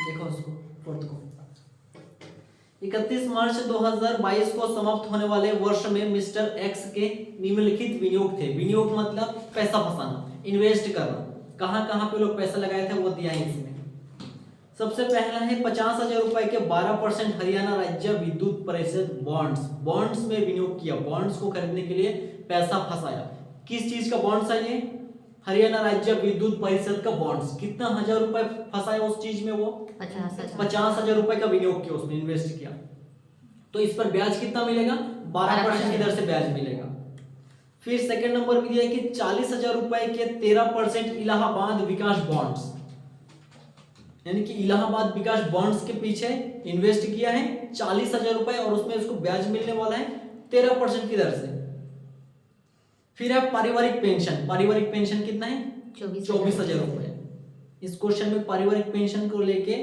देखो उसको फोर्थ को। 31 मार्च 2022 को समाप्त होने वाले वर्ष में मिस्टर एक्स के निम्नलिखित विनियोग थे। विनियोग मतलब पैसा फंसाना, इन्वेस्ट करना। कहाँ कहाँ पे लोग पैसा लगाए थे वो दिया है इसमें। सबसे पहला है 50,000 रुपए के 12% हरियाणा राज्य विद्युत परिषद बॉन्ड्स। बॉन्ड्स में विनियोग किया, बॉन्ड्स को खरीदने के लिए पैसा फंसाया। किस चीज का बॉन्ड्स है ये? हरियाणा राज्य विद्युत परिषद का बॉन्ड्स। कितना हजार रुपए फंसाया उस चीज में वो? 50,000 रुपए का विनियोग किया, उसमें इन्वेस्ट किया। तो इस पर ब्याज कितना मिलेगा? 12% की दर से ब्याज मिलेगा। फिर सेकंड नंबर भी दिया है कि 40,000 रुपए के 13% इलाहाबाद विकास बॉन्ड्स, यानी कि इलाहाबाद विकास बॉन्ड्स के पीछे इन्वेस्ट किया है 40,000 रुपए और उसमें उसको ब्याज मिलने वाला है 13% की दर से। फिर है पारिवारिक पेंशन। पारिवारिक पेंशन कितना है? 24,000 रुपए। इस क्वेश्चन में पारिवारिक पेंशन को लेके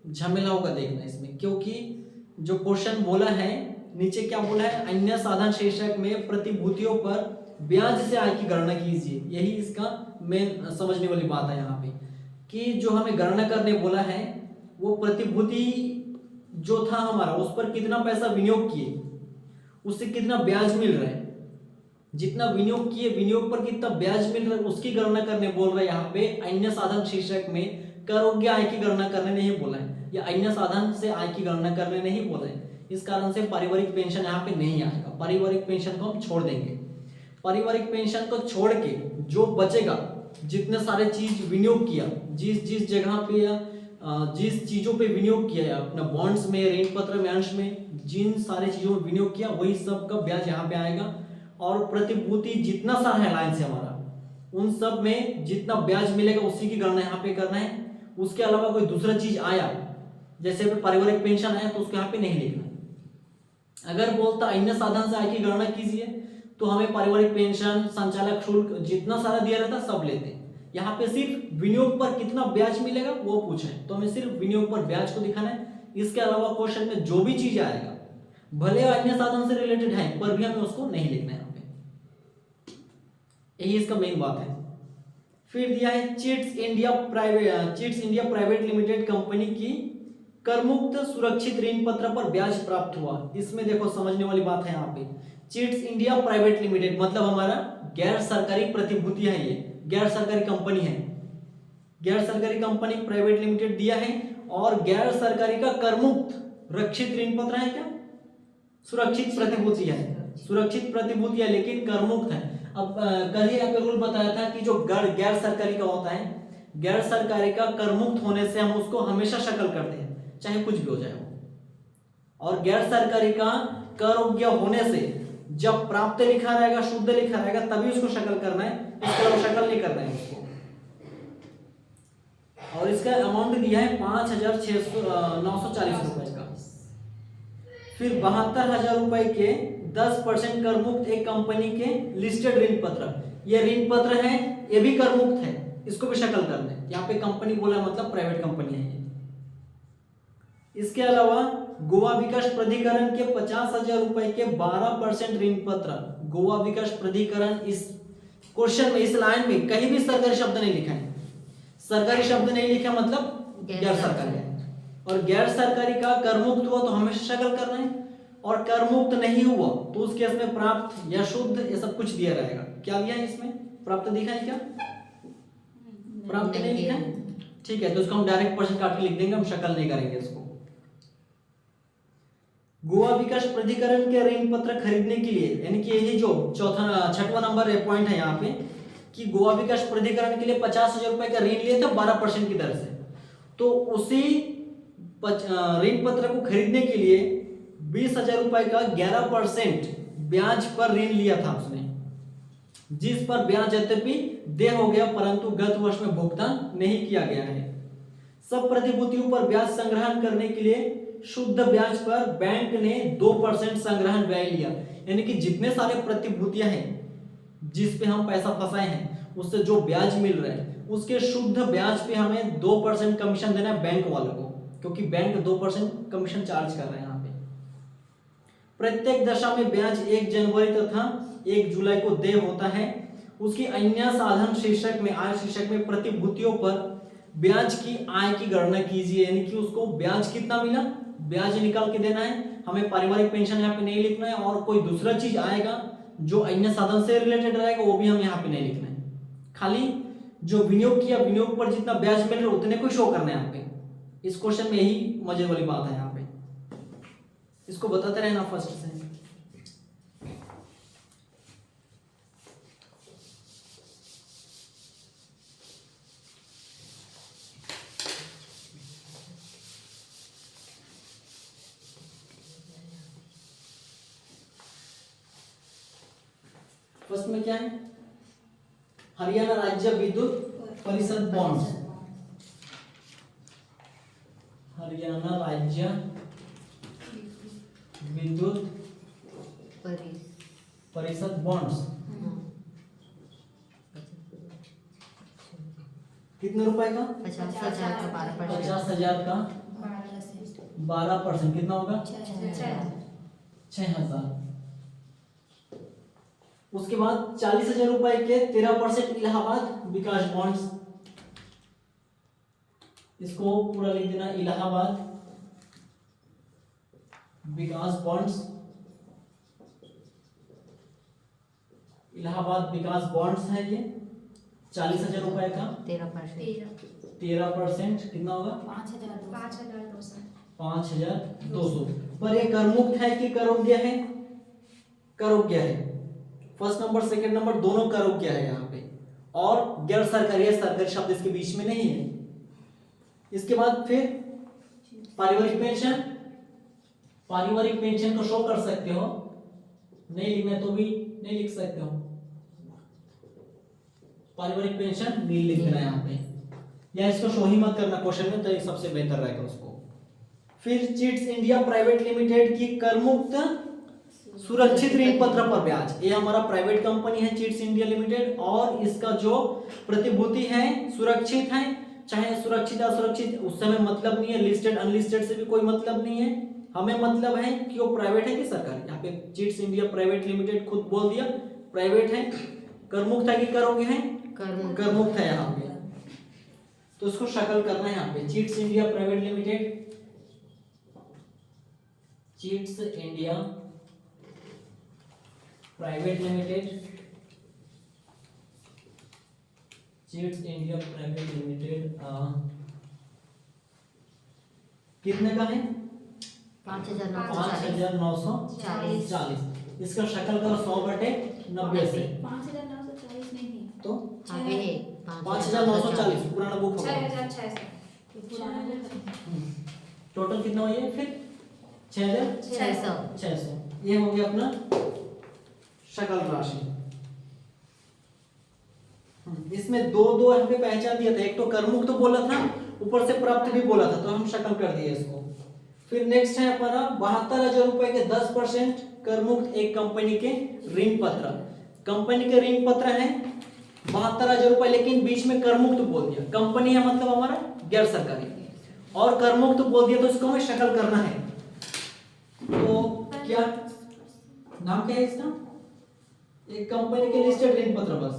झमेला होगा देखना इसमें, क्योंकि जो क्वेश्चन बोला है नीचे क्या बोला है? अन्य साधन शीर्षक में प्रतिभूतियों पर ब्याज से आय की गणना कीजिए। यही इसका मेन समझने वाली बात है यहाँ पे, कि जो हमें गणना करने बोला है वो प्रतिभूति जो था हमारा उस पर कितना पैसा विनियोग किए, उससे कितना ब्याज मिल रहा है, जितना विनियोग किए विनियोग पर कितना ब्याज मिल रहा है उसकी गणना करने बोल रहा है। यहाँ पे अन्य साधन शीर्षक में कर योग्य आय की गणना करने नहीं बोला है, या अन्य साधन से आय की गणना करने नहीं बोला है। इस कारण से पारिवारिक पेंशन यहाँ पे नहीं आएगा। पारिवारिक पेंशन को हम छोड़ देंगे। पारिवारिक पेंशन को छोड़ के जो बचेगा, जितने सारे चीज विनियोग किया, जिस जिस जगह पे या जिस चीजों पे विनियोग किया है, अपना बॉन्ड्स में, ऋण पत्र में, अंश में, जिन सारे चीजों में विनियोग किया वही सब का ब्याज यहाँ पे आएगा। और प्रतिभूति जितना सारा है लाइन से हमारा, उन सब में जितना ब्याज मिलेगा उसी की गणना यहाँ पे करना है। उसके अलावा कोई दूसरा चीज आया, जैसे पारिवारिक पेंशन आया, तो उसको यहाँ पे नहीं लिखना। अगर बोलता अन्य साधन से आय की गणना कीजिए तो हमें पारिवारिक पेंशन, संचालक शुल्क जितना सारा दिया रहता सब लेते। यहाँ पे सिर्फ विनियोग पर कितना ब्याज मिलेगा वो पूछा है, तो हमें सिर्फ विनियोग पर ब्याज को दिखाना है। इसके अलावा क्वेश्चन में जो भी चीज आएगा, भले अन्य साधन से रिलेटेड है पर भी हमें उसको नहीं लिखना है यहाँ पे। यही इसका मेन बात है। फिर दिया है chits India private limited company की करमुक्त सुरक्षित ऋण पत्र पर ब्याज प्राप्त हुआ। इसमें देखो समझने वाली बात है यहाँ पे, चिट्स इंडिया प्राइवेट लिमिटेड मतलब हमारा गैर सरकारी प्रतिभूति है, ये गैर सरकारी कंपनी है। गैर सरकारी कंपनी प्राइवेट लिमिटेड दिया है और गैर सरकारी का करमुक्त रक्षित ऋण पत्र है क्या? सुरक्षित प्रतिभूति है, सुरक्षित प्रतिभूति है लेकिन करमुक्त है। अब कल ही यहाँ पे रूल बताया था कि जो गैर सरकारी का होता है, गैर सरकारी का करमुक्त होने से हम उसको हमेशा शकल करते हैं, चाहे कुछ भी हो जाए वो। और गैर सरकारी का कर योग्य होने से जब प्राप्त लिखा रहेगा, शुद्ध लिखा रहेगा, तभी उसको शकल करना है, इसके अलावा शकल नहीं करना है उसको। और इसका अमाउंट दिया है 5,940 रुपए का। फिर 72,000 रुपए के 10% कर मुक्त एक कंपनी के लिस्टेड ऋण पत्र। ये ऋण पत्र है, ये भी कर मुक्त है, इसको भी शकल करना है। यहाँ पे कंपनी बोला मतलब प्राइवेट कंपनी है ये। इसके अलावा गोवा विकास प्राधिकरण के 50,000 रुपए के 12% ऋण पत्र। गोवा विकास प्राधिकरण इस क्वेश्चन में, इस लाइन में कहीं भी सरकारी शब्द नहीं लिखा है। सरकारी शब्द नहीं लिखा मतलब गैर सरकारी है। और गैर सरकारी का करमुक्त हुआ तो हमेशा शकल करना है, और करमुक्त नहीं हुआ तो उस केस में प्राप्त या शुद्ध ये सब कुछ दिया रहेगा। क्या दिया है इसमें? प्राप्त दिखा है क्या? प्राप्त नहीं लिखा है, ठीक है, तो इसको हम डायरेक्ट परसेंट काट के लिख देंगे, हम शकल नहीं करेंगे इसको। गोवा विकास प्राधिकरण के ऋण पत्र खरीदने के लिए, यानी कि यही जो छठवां नंबर पॉइंट है यहाँ पे, कि गोवा विकास प्राधिकरण के लिए 50,000 रुपए का ऋण लिए थे 12% की दर से। तो उसी ऋण पत्र को खरीदने के लिए 20,000 रुपए का 11% ब्याज पर ऋण लिया था उसने, जिस पर ब्याज यद्यपि देय हो गया परंतु गत वर्ष में भुगतान नहीं किया गया है। सब प्रतिभूतियों पर ब्याज संग्रहण करने के लिए शुद्ध ब्याज पर बैंक ने 2% संग्रहण व्यय लिया, यानी कि जितने सारे प्रतिभूतियां हैं जिस पे हम पैसा फंसाए हैं उससे जो ब्याज मिल रहा है उसके शुद्ध ब्याज पे हमें 2% कमीशन देना है बैंक वालों को, क्योंकि बैंक 2% कमीशन चार्ज कर रहे हैं यहाँ पे। प्रत्येक दशा में ब्याज 1 जनवरी तथा 1 जुलाई को देय होता है। उसकी अन्य साधन शीर्षक में, आय शीर्षक में प्रतिभूतियों पर ब्याज की आय की गणना कीजिए, यानी कि उसको ब्याज कितना मिला ब्याज निकाल के देना है। हमें पारिवारिक पेंशन यहाँ पे नहीं लिखना है, और कोई दूसरा चीज आएगा जो अन्य साधन से रिलेटेड रहेगा वो भी हमें यहाँ पे नहीं लिखना है। खाली जो विनियोग किया, विनियोग पर जितना ब्याज मिल रहा है उतने को शो करना है यहाँ पे। इस क्वेश्चन में यही मजे वाली बात है, यहाँ पे इसको बताते रहना फर्स्ट से। फर्स्ट में क्या है, हरियाणा राज्य विद्युत परिषद बॉन्ड्स, हरियाणा राज्य विद्युत परिषद बॉन्ड्स कितने रुपए का 50,000 का 12%। 50,000 का 12%, कितना होगा 6,000। उसके बाद 40,000 रुपए के 13% इलाहाबाद विकास बॉन्ड्स, इसको पूरा लिख देना, इलाहाबाद विकास बॉन्ड्स, इलाहाबाद विकास बॉन्ड्स है ये 40,000 रुपए का 13%, कितना होगा 5,200। पर ये कर मुक्त है कि करोग्य है, करोग्य है। फर्स्ट नंबर सेकंड नंबर दोनों करोग्य है यहाँ पे, और गैर सरकारी है, सरकारी शब्द इसके बीच में नहीं है। इसके बाद फिर पारिवारिक पेंशन, पारिवारिक पेंशन को शो कर सकते हो, नहीं लिखना तो भी नहीं लिख सकते हो, पारिवारिक पेंशन नहीं लिख देना यहाँ पे, या इसको शो ही मत करना क्वेश्चन में, तो ये सबसे बेहतर रहेगा उसको। फिर चिट्स इंडिया प्राइवेट लिमिटेड की कर मुक्त सुरक्षित ऋण पत्र पर ब्याज, ये हमारा प्राइवेट कंपनी है चिट्स इंडिया लिमिटेड, और इसका जो प्रतिभूति है सुरक्षित है, चाहे सुरक्षित असुरक्षित उससे हमें मतलब नहीं है, लिस्टेड अनलिस्टेड से भी कोई मतलब नहीं है, हमें मतलब है कि वो प्राइवेट है कि सरकारी। यहाँ पे चिट्स इंडिया प्राइवेट लिमिटेड खुद बोल दिया प्राइवेट है, कर मुक्त है कि करोगे है, कर मुक्त है यहाँ पे, तो उसको शक्ल करना है यहाँ पे, chits India private limited, chits India private limited, chits India private limited कितने का है 5,940। इसका शक्ल करो 100/90 से, 5,940 नहीं तो 5,940 पुराना बुक होगा, 6,600 टोटल कितना हुआ ये फिर 6,600। ये हो गया अपना शकल राशि। इसमें दो यहाँ पे पहचान दिया था, एक तो करमुक्त तो बोला था, ऊपर से प्राप्त भी बोला था, तो हम शकल कर दिए इसको। फिर नेक्स्ट है हमारा 72,000 रुपए के 10% करमुक्त एक कंपनी के ऋण पत्र, कंपनी के ऋण पत्र है 72,000 रुपए, लेकिन बीच में करमुक्त बोल दिया, कंपनी है मतलब हमारा गैर सरकारी, और करमुक्त बोल दिया, तो इसको हमें शकल करना है। तो क्या नाम क्या है इसका, एक कंपनी के लिस्टेड ऋण पत्र बस,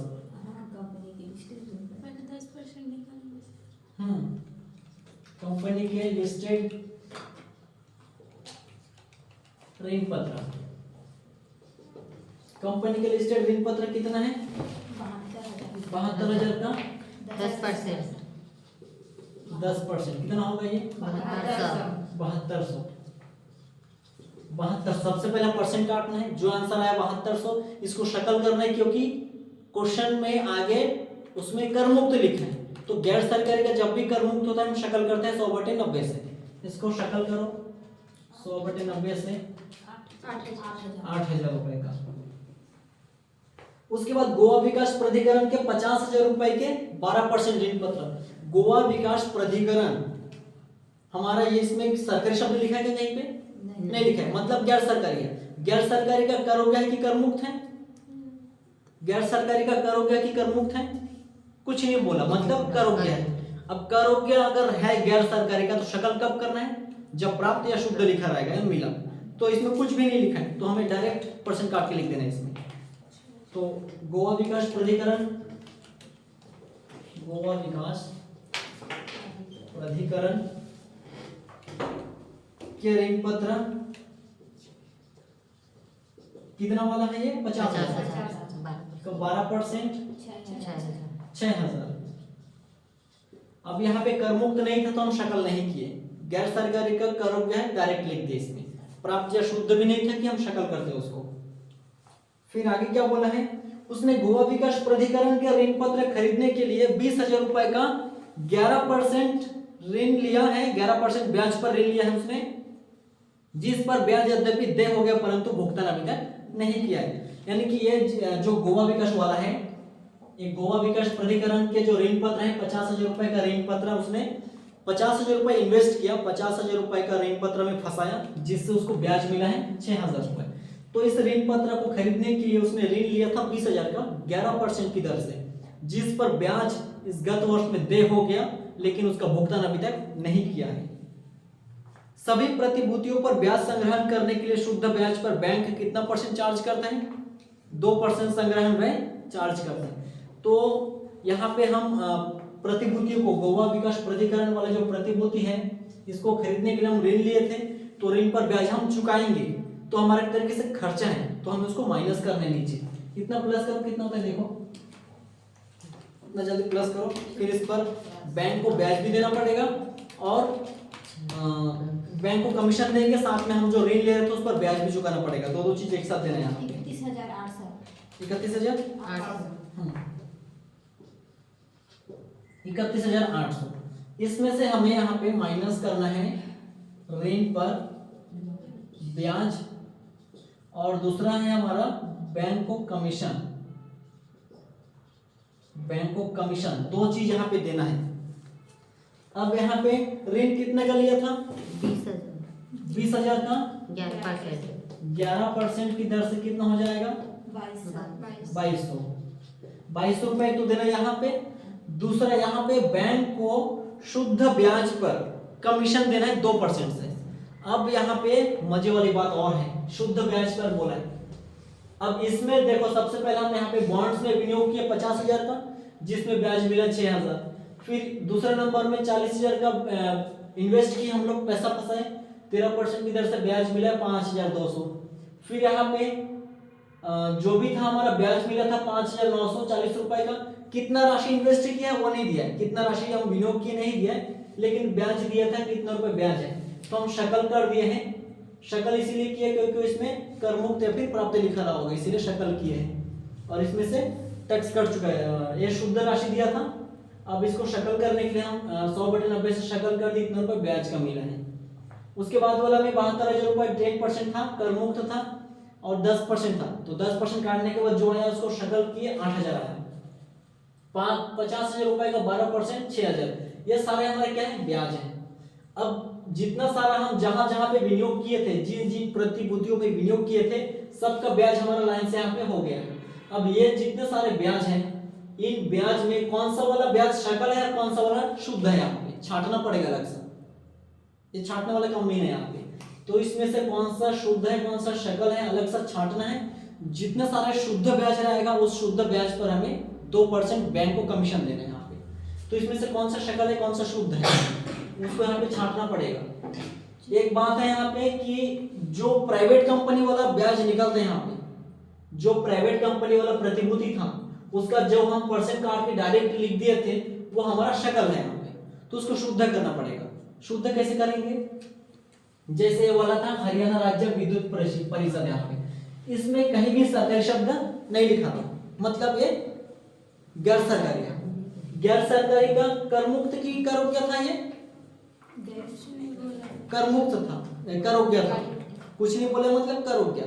कंपनी के लिस्टेड ऋण पत्र, कंपनी के लिस्टेड ऋण पत्र कितना है 72,000 का 10%, कितना होगा ये 7200। 72, सबसे पहले परसेंट काटना है, जो आंसर आया 7200 इसको शकल करना है, क्योंकि क्वेश्चन में आगे उसमें कर मुक्त लिखा है, तो गैर सरकारी का जब भी कर मुक्त होता है हम शकल करते हैं 100/90 से, इसको शकल करो 100/90 से 8,000 रुपए का। उसके बाद गोवा विकास प्राधिकरण के 50,000 रुपए के 12% ऋण पत्र, गोवा विकास प्राधिकरण हमारा ये इसमें सरकारी शब्द लिखा है क्या कहीं पे, नहीं लिखा है, मतलब गैर सरकारी है। गैर सरकारी का कर हो गया कि कर मुक्त है, गैर सरकारी का कर हो गया कि कर मुक्त है, कुछ नहीं बोला, मतलब कर हो गया है। अब कर हो गया अगर है गैर सरकारी का, तो शकल कब करना है, जब प्राप्त या शुद्ध लिखा रहेगा मिला, तो इसमें कुछ भी नहीं लिखा है, तो हमें डायरेक्ट परसेंट काट के लिख देना है इसमें। तो गोवा विकास प्राधिकरण, गोवा विकास प्राधिकरण के ऋण पत्र कितना वाला है ये 50,000 तो 12% 6,000। अब यहाँ पे कर मुक्त नहीं था तो हम शक्ल नहीं किए, गैर सरकारी का कर हो गया है डायरेक्ट लिख दिए इसमें, प्राप्त या शुद्ध भी नहीं था कि हम शक्ल करते उसको। फिर आगे क्या बोला है, उसने गोवा विकास प्राधिकरण के ऋण पत्र खरीदने के लिए 20,000 रुपए का 11% ऋण लिया है, 11% ब्याज पर ऋण लिया है उसने, जिस पर ब्याज यद्यपि देय हो गया परंतु भुगतान अभी तक नहीं किया है। यानी कि ये जो गोवा विकास वाला है, ये गोवा विकास प्राधिकरण के जो ऋण पत्र है 50,000 रुपए का ऋण पत्र, उसने 50,000 रुपए इन्वेस्ट किया, 50,000 रुपए का ऋण पत्र में फंसाया जिससे उसको ब्याज मिला है 6,000 रुपए। तो इस ऋण पत्र को खरीदने के लिए उसने ऋण लिया था 20,000 का 11% की दर से, जिस पर ब्याज इस गत वर्ष में देय हो गया लेकिन उसका भुगतान अभी तक नहीं किया है। सभी प्रतिभूतियों पर ब्याज संग्रहण करने के लिए शुद्ध ब्याज पर बैंक कितना परसेंट चार्ज करता है, 2% संग्रहण व्यय चार्ज करता है। तो यहाँ पे हम प्रतिभूतियों को, गोवा विकास प्राधिकरण वाला जो प्रतिभूति है इसको खरीदने के लिए हम ऋण लिए थे, तो ऋण पर ब्याज हम चुकाएंगे, तो हमारे तरीके से खर्चा है तो हम उसको माइनस करने नीचे, इतना प्लस करो कितना होता है देखो, इतना जल्दी प्लस करो, फिर इस पर बैंक को ब्याज भी देना पड़ेगा और बैंक को कमीशन देंगे, साथ में हम जो ऋण ले रहे थे उस पर ब्याज भी चुकाना पड़ेगा, दो चीज एक साथ देना है यहाँ पे। 31,800 31,800 इसमें से हमें यहाँ पे माइनस करना है ऋण पर ब्याज और दूसरा है हमारा बैंक को कमीशन, बैंक को कमीशन, दो चीज यहाँ पे देना है। अब यहाँ पे ऋण कितने का लिया था 20,000 का 11% की दर से कितना हो जाएगा 2200 रुपए तो देना यहाँ पे। दूसरा यहाँ पे बैंक को शुद्ध ब्याज पर कमीशन देना है 2% से। अब यहाँ पे मजे वाली बात और है, शुद्ध ब्याज पर बोला है। अब इसमें देखो सबसे पहले हमने यहाँ पे बॉन्ड्स में विनियोग किया 50,000 का जिसमें ब्याज मिला 6,000, फिर दूसरे नंबर में 40,000 का इन्वेस्ट किया हम लोग, पैसा फंसाए, 13% की दर से ब्याज मिला 5,200। फिर यहाँ पे जो भी था हमारा ब्याज मिला था 5,940 रुपए का, कितना राशि इन्वेस्ट किया है वो नहीं दिया है, कितना राशि हम विनियोग किए नहीं दिया है, लेकिन ब्याज दिया था कितना रुपए ब्याज है, तो हम शक्ल कर दिए हैं। शक्ल इसीलिए किया क्योंकि इसमें कर मुक्त या फिर प्राप्त लिखा रहा होगा, इसीलिए शक्ल किए हैं और इसमें से टैक्स कट चुका है। ये शुद्ध राशि दिया था, अब इसको शक्ल करने के लिए हम 100/90 से शक्ल कर दी, इतना रुपए ब्याज का मिला है। उसके बाद वाला में 72,000 रुपए 10% था, कर मुक्त था और 10% था, तो 10% काटने के बाद जो है उसको शक्ल किए 8,000 आया। 50,000 रुपए का 12% 6,000, ये सारे हमारे क्या है ब्याज है। अब जितना सारा हम जहां जहां पे विनियोग किए थे, जिन जिन प्रतिभूतियों पे विनियोग किए थे, सबका ब्याज हमारा लाइन से यहाँ पे हो गया है। अब ये जितने सारे ब्याज हैं, इन ब्याज में कौन सा वाला ब्याज शक्ल है और कौन सा वाला शुद्ध है, यहाँ पे छांटना पड़ेगा अलग से, ये छांटने वाला काम नहीं है यहाँ पे। तो इसमें से कौन सा शुद्ध है कौन सा शक्ल है अलग से छांटना है। जितने सारे शुद्ध ब्याज रहेगा उस शुद्ध ब्याज पर हमें 2% बैंक को कमीशन देना है यहाँ पे। तो इसमें से कौन सा शक्ल है कौन सा शुद्ध है उसको यहाँ पे छांटना पड़ेगा। एक बात है यहाँ पे कि जो प्राइवेट कंपनी वाला ब्याज निकलता है यहाँ पे, जो प्राइवेट कंपनी वाला प्रतिभूति था उसका जो हम परसेंट काट के डायरेक्ट लिख दिए थे वो हमारा शक्ल है यहाँ पे, तो उसको शुद्ध करना पड़ेगा। शुद्ध कैसे करेंगे, जैसे ये वाला था हरियाणा राज्य विद्युत परिषद, यहाँ पे इसमें कहीं भी सरकारी शब्द नहीं लिखा था, मतलब ये गैर सरकारी है। गैर सरकारी का कर मुक्त की कर क्या था, ये कर मुक्त था, कर हो गया था, कुछ नहीं बोले मतलब कर हो गया,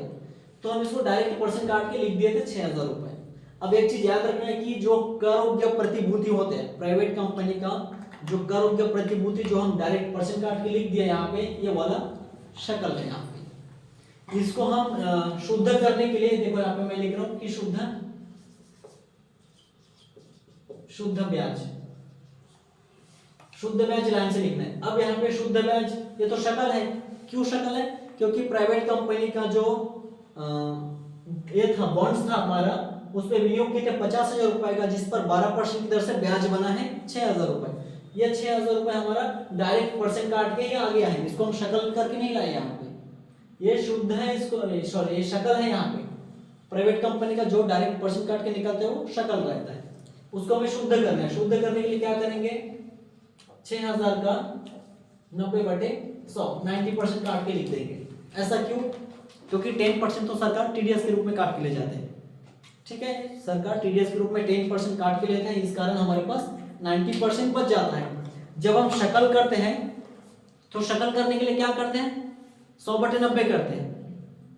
तो हम इसको डायरेक्ट परसेंट काट के लिख दिए थे 6,000 रुपए। अब एक चीज याद रखना है कि जो कर योग्य प्रतिभूति होते हैं प्राइवेट कंपनी का, जो कर योग्य प्रतिभूति जो हम डायरेक्ट परसेंट काट के लिख दिया यहाँ पे, ये वाला शक्ल है यहाँ पे। इसको हम शुद्ध करने के लिए देखो यहाँ पे मैं लिख रहा हूँ कि शुद्ध ब्याज, शुद्ध ब्याज लाइन से लिखना है। अब यहाँ पे शुद्ध ब्याज, ये तो शक्ल है, क्यों शक्ल है, क्योंकि प्राइवेट कंपनी का जो ये था बॉन्ड्स था हमारा, उस पे विनियोग किए थे 50,000 रुपए का, जिस पर 12% की दर से ब्याज बना है 6,000 रुपए। ये 6000 रुपए हमारा डायरेक्ट परसेंट काट के ये आ गया है, इसको हम शक्ल करके नहीं लाए यहाँ पे, ये शुद्ध है, इसको सॉरी ये शक्ल है। यहाँ पे प्राइवेट कंपनी का जो डायरेक्ट परसेंट काट के निकलते हैं वो शक्ल रहता है, उसको हमें शुद्ध करना है। शुद्ध करने के लिए क्या करेंगे, 6000 का 90/100 90% काट के लिख देंगे। ऐसा क्यों, क्योंकि 10% तो सरकार टीडीएस के रूप में काट के ले जाते हैं। ठीक है, सरकार टीडीएस के रूप में 10% काट के लेते हैं, इस कारण हमारे पास 90% बच जाता है। जब हम शक्ल करते हैं तो शक्ल करने के लिए क्या करते हैं, 100/90 करते हैं,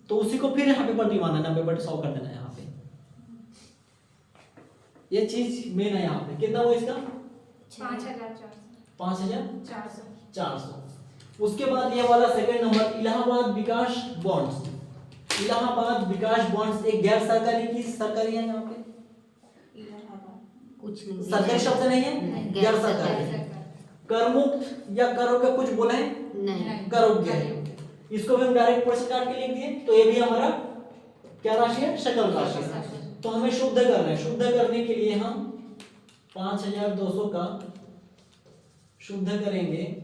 तो उसी को फिर यहाँ पे प्रतिमान 90/100 कर देना है। यहाँ पे ये चीज मेन है। यहाँ पे कितना हुआ इसका 5400। उसके बाद ये वाला सेकंड नंबर, इलाहाबाद विकास बॉन्ड्स। इलाहाबाद विकास बॉन्ड्स एक गैर सरकारी की सरकारी है। यहाँ पे कुछ नहीं, सरकारी शब्द नहीं है, गैर सरकारी। कर मुक्त या करोगे कुछ बोला है नहीं, करोगे, इसको भी हम डायरेक्ट परसेंट काट के लिख दिए, तो ये भी हमारा क्या राशि है, शकल राशि है। तो हमें शुद्ध करना है। शुद्ध करने के लिए हम 5200 का शुद्ध करेंगे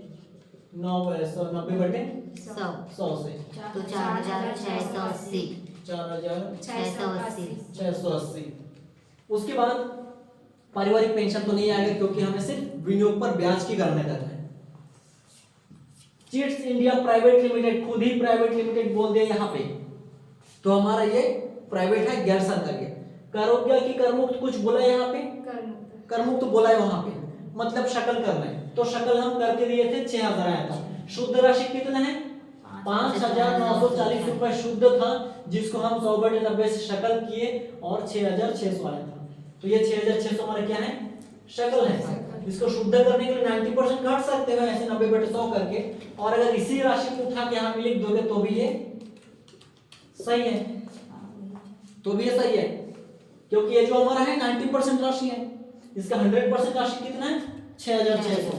90/100 से, तो 4680 4680। उसके बाद पारिवारिक पेंशन तो नहीं आएगा, क्योंकि हमें सिर्फ विनियोग पर ब्याज की गणना करना है। चिट्स इंडिया प्राइवेट लिमिटेड, खुद ही प्राइवेट लिमिटेड बोल दिया यहाँ पे, तो हमारा ये प्राइवेट है, गैर सरकारी है। करोग्या की करमुक्त कुछ बोला है यहाँ पे, करमुक्त बोला है वहां पे, मतलब शकल करना है। तो शकल हम करके दिए थे, 6000 आया था। शुद्ध राशि कितना है, 5940 रुपए शुद्ध था, जिसको हम 100/90 से शकल किए और 6600 आया था। तो ये 6600 हमारा क्या है, शकल है। इसको शुद्ध करने के लिए 90% काट सकते हैं ऐसे 90/100 करके, और अगर इसी राशि को उठा के यहाँ पे लिख दोगे तो भी ये सही है, तो भी ये सही है, क्योंकि ये जो हमारा है 90% राशि है। इसका 100% राशि कितना है, 6600।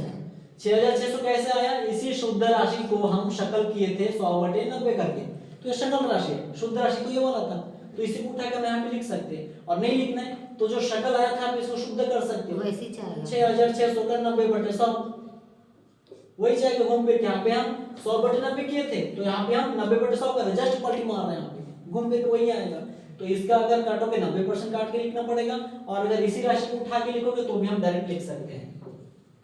6600 कैसे आया, इसी शुद्ध राशि को हम शकल किए थे 100/90 करके, तो ये शकल राशि है। शुद्ध राशि तो ये वाला था, तो इसी को उठा कर यहाँ पे लिख सकते हैं। और नहीं लिखना है तो जो शकल आया था आप इसको शुद्ध कर सकते हो, वैसे चाहिए 6600 का 90/100 वही चाहिए। घूम फिर के यहाँ पे हम 100/90 किए थे, तो यहाँ पे हम 90/100 कर जस्ट पलटी मार रहे हैं, यहाँ पे घूम फिर के वही आएगा। तो इसका अगर काटोगे 90% काट के लिखना पड़ेगा, और अगर इसी राशि को उठा के लिखोगे तो भी हम डायरेक्ट लिख सकते हैं,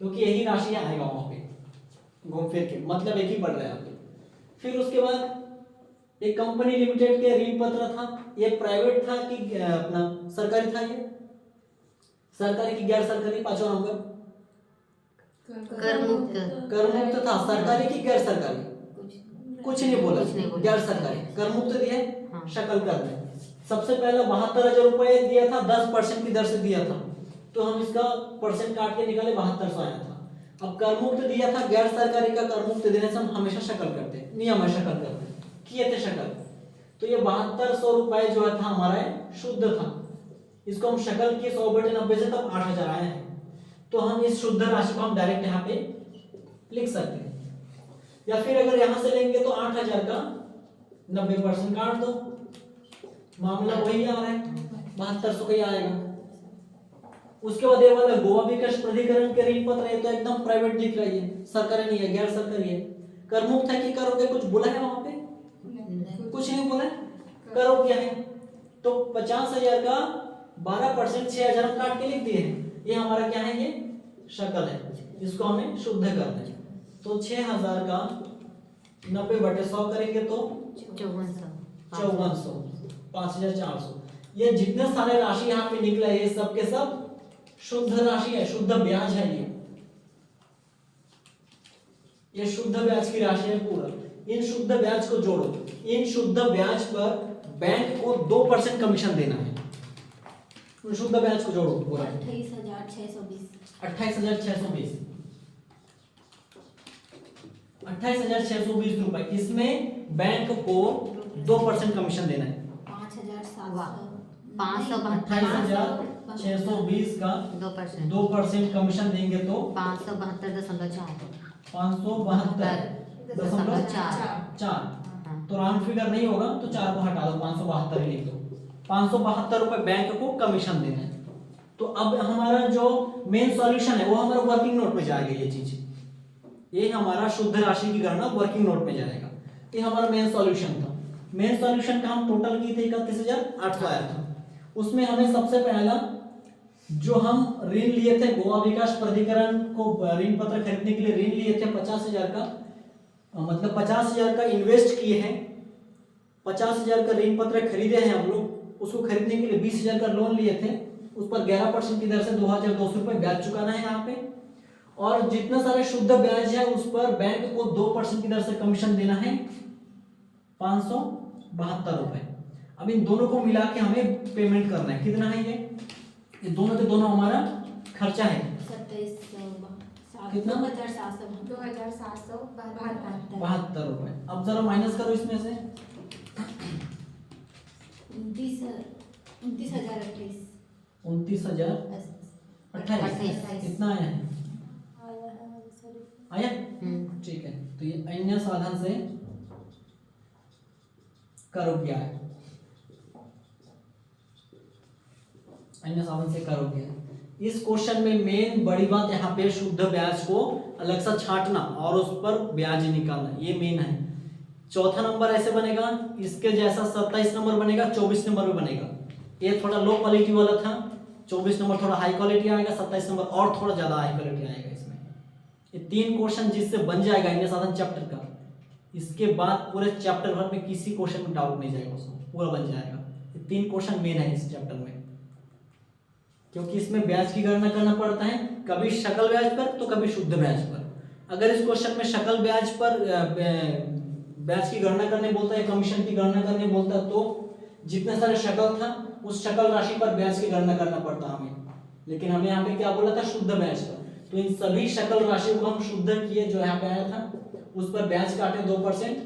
क्योंकि यही राशि आएगा वहां पे घूम फिर के, मतलब एक ही पड़ रहा है यहाँ पे। फिर उसके बाद एक कंपनी लिमिटेड के ऋण पत्र था, ये प्राइवेट था कि अपना सरकारी था, ये सरकारी की गैर सरकारी, 5वां नंबर करमुक्त था। सरकारी की गैर सरकारी, कुछ नहीं बोला, गैर सरकारी करमुक्त दिया, शकल करने। सबसे पहले 72,000 रुपए दिया था, 10% की दर से दिया था, तो हम इसका परसेंट काट के निकाले 7200 आया था। अब करमुक्त दिया था, गैर सरकारी का करमुक्त देने से हम हमेशा शकल करते हैं, नियम है शकल करते हैं, किए थे शकल। तो ये 7200 रुपए जो था हमारा शुद्ध था, इसको हम शकल किए 100/90 से, तब 8000 आए हैं। तो हम इस शुद्ध राशि को हम डायरेक्ट यहाँ पे लिख सकते हैं, या फिर अगर यहाँ से लेंगे तो 8000 का 90% काट दो, मामला वही आ रहा है, 7200 का ही आएगा। उसके बाद ये वाला गोवा विकास प्राधिकरण के ऋण पत्र है, तो एकदम प्राइवेट दिख रही है, सरकारी नहीं है, गैर सरकारी है। करमुक्त है कि करोगे, कुछ बोला है वहां पे, कुछ नहीं बोला, करो क्या है। तो 50,000 का 12% 6000 हम काट के लिख दिए हैं, ये हमारा क्या है, ये शकल है, इसको हमें शुद्ध करना है। तो 6000 का 90/100 करेंगे तो 5400, 5400। ये जितने सारे राशि यहाँ पे निकला है, ये सब के सब शुद्ध राशि है, शुद्ध ब्याज है। ये शुद्ध ब्याज की राशि है पूरा। इन शुद्ध ब्याज को जोड़ो, इन शुद्ध ब्याज पर बैंक को 2% कमीशन देना है। उन शुद्ध ब्याज को जोड़ो पूरा 28,620 28,620 28,620 रुपए, इसमें बैंक को 2% कमीशन देना है। 28,620 का 2% कमीशन देंगे तो 572.4। तो राउंड फिगर नहीं होगा तो 4 को हटा दो, 572 लिख दो। 572 रुपए बैंक को कमीशन देना है। तो तो अब हमारा जो मेन सॉल्यूशन है वो हमारा वर्किंग नोट में जाएगा। ये चीज, ये हमारा शुद्ध राशि की गणना वर्किंग नोट में जाएगा। ये हमारा मेन सॉल्यूशन था। मेन सॉल्यूशन का हम टोटल किए थे 31,800 आया था। उसमें हमें सबसे पहला जो हम ऋण लिए थे गोवा विकास प्राधिकरण को ऋण पत्र खरीदने के लिए ऋण लिए थे 50,000 का, मतलब 50,000 का इन्वेस्ट किए हैं, 50,000 का ऋण पत्र खरीदे हैं हम लोग। उसको खरीदने के लिए 20,000 का लोन लिए थे, उस पर 11% की दर से 2,200 रुपए ब्याज चुकाना है यहाँ पे। और जितना सारे शुद्ध ब्याज है उस पर बैंक को 2% की दर से कमीशन देना है 572 रुपए। अब इन दोनों को मिला के हमें पेमेंट करना है। कितना है ये दोनों के दोनों हमारा खर्चा है 2700 कितना? 2,772 रुपए। अब जरा माइनस करो इसमें से 29,028 29,028 कितना आया है? आया? ठीक है, तो ये अन्य साधन से कर रुपया है, अन्य साधन से कर रुपया है। इस क्वेश्चन में मेन बड़ी बात यहाँ पे शुद्ध ब्याज को अलग से छांटना और उस पर ब्याज निकालना, ये मेन है। चौथा नंबर ऐसे बनेगा, इसके जैसा 27 नंबर बनेगा, 24 नंबर में बनेगा। ये थोड़ा लो क्वालिटी वाला था, 24 नंबर थोड़ा हाई क्वालिटी आएगा, 27 नंबर और थोड़ा ज्यादा हाई क्वालिटी आएगा। इसमें ये 3 क्वेश्चन जिससे बन जाएगा अन्य साधन चैप्टर का, इसके बाद पूरे चैप्टर भर में किसी क्वेश्चन में डाउट नहीं जाएगा, उसमें पूरा बन जाएगा। ये 3 क्वेश्चन मेन है इस चैप्टर में, क्योंकि इसमें ब्याज की गणना करना पड़ता है, कभी शकल ब्याज पर तो कभी शुद्ध ब्याज पर। अगर इस क्वेश्चन में शकल ब्याज पर ब्याज की गणना करने बोलता है, कमीशन की गणना करने बोलता है, तो जितने सारे शकल था उस शकल राशि पर ब्याज की गणना करना पड़ता हमें। लेकिन हमें यहाँ पे क्या बोला था? शुद्ध ब्याज पर। तो इन सभी शकल राशि को हम शुद्ध किए, जो यहाँ पे आया था उस पर ब्याज काटे 2%,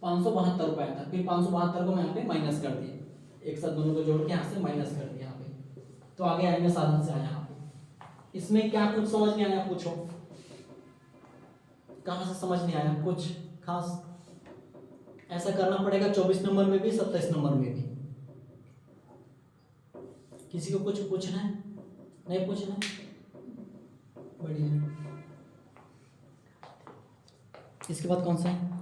572 रुपए आया था। फिर 572 को मैं यहाँ पे माइनस कर दिया, एक साथ दोनों को जोड़ के यहाँ से माइनस कर दिया यहाँ पे, तो आगे अन्य साधन से आया यहाँ पे। इसमें क्या कुछ समझ नहीं आया? पूछो, कहां से समझ नहीं आया कुछ खास? ऐसा करना पड़ेगा 24 नंबर में भी, 27 नंबर में भी। किसी को कुछ पूछना है? नहीं पूछना है? बढ़िया। इसके बाद कौन सा है?